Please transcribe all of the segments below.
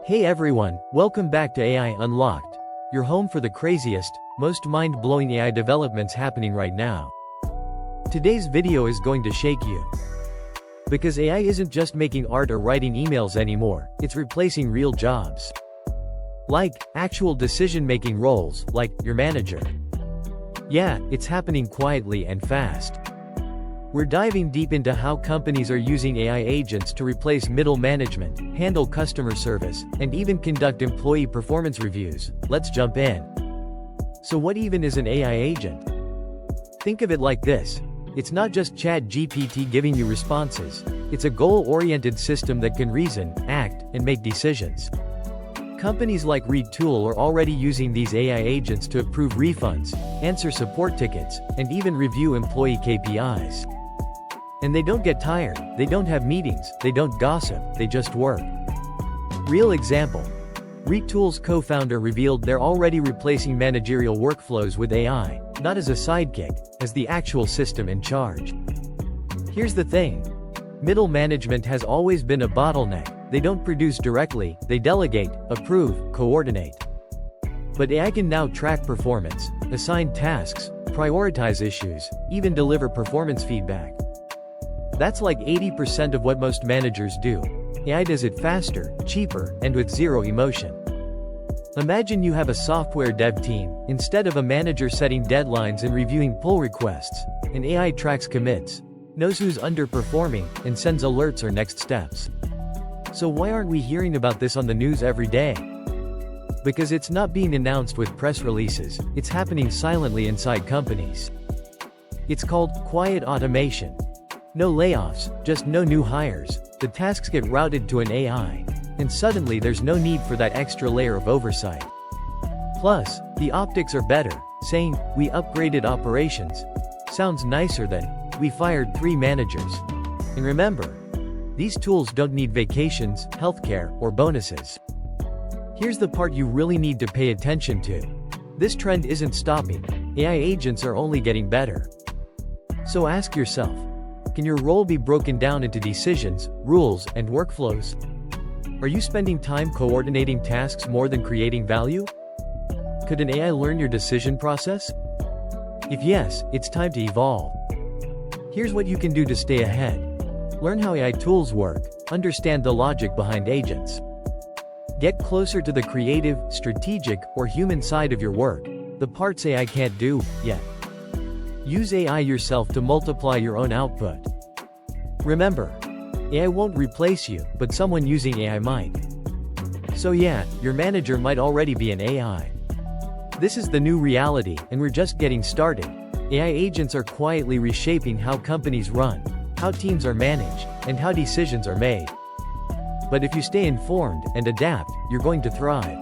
Hey everyone, welcome back to AI Unlocked, your home for the craziest, most mind-blowing AI developments happening right now. Today's video is going to shake you. Because AI isn't just making art or writing emails anymore, it's replacing real jobs. Like, actual decision-making roles, like your manager. Yeah, it's happening quietly and fast. We're diving deep into how companies are using AI agents to replace middle management, handle customer service, and even conduct employee performance reviews. Let's jump in. So what even is an AI agent? Think of it like this. It's not just ChatGPT giving you responses. It's a goal-oriented system that can reason, act, and make decisions. Companies like Retool are already using these AI agents to approve refunds, answer support tickets, and even review employee KPIs. And they don't get tired, they don't have meetings, they don't gossip, they just work. Real example. Retool's co-founder revealed they're already replacing managerial workflows with AI, not as a sidekick, as the actual system in charge. Here's the thing. Middle management has always been a bottleneck. They don't produce directly, they delegate, approve, coordinate. But AI can now track performance, assign tasks, prioritize issues, even deliver performance feedback. That's like 80% of what most managers do. AI does it faster, cheaper, and with zero emotion. Imagine you have a software dev team. Instead of a manager setting deadlines and reviewing pull requests, an AI tracks commits, knows who's underperforming, and sends alerts or next steps. So why aren't we hearing about this on the news every day? Because it's not being announced with press releases, it's happening silently inside companies. It's called quiet automation. No layoffs, just no new hires. The tasks get routed to an AI. And suddenly there's no need for that extra layer of oversight. Plus, the optics are better. Saying, "We upgraded operations," sounds nicer than, "We fired 3 managers." And remember, these tools don't need vacations, healthcare, or bonuses. Here's the part you really need to pay attention to. This trend isn't stopping. AI agents are only getting better. So ask yourself, can your role be broken down into decisions, rules, and workflows? Are you spending time coordinating tasks more than creating value? Could an AI learn your decision process? If yes, it's time to evolve. Here's what you can do to stay ahead. Learn how AI tools work, understand the logic behind agents. Get closer to the creative, strategic, or human side of your work, the parts AI can't do yet. Use AI yourself to multiply your own output. Remember, AI won't replace you, but someone using AI might. So yeah, your manager might already be an AI. This is the new reality, and we're just getting started. AI agents are quietly reshaping how companies run, how teams are managed, and how decisions are made. But if you stay informed and adapt, you're going to thrive.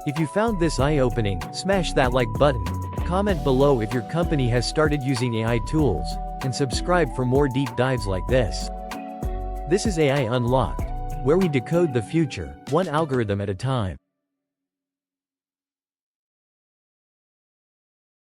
If you found this eye-opening, smash that like button. Comment below if your company has started using AI tools, and subscribe for more deep dives like this. This is AI Unlocked, where we decode the future, one algorithm at a time.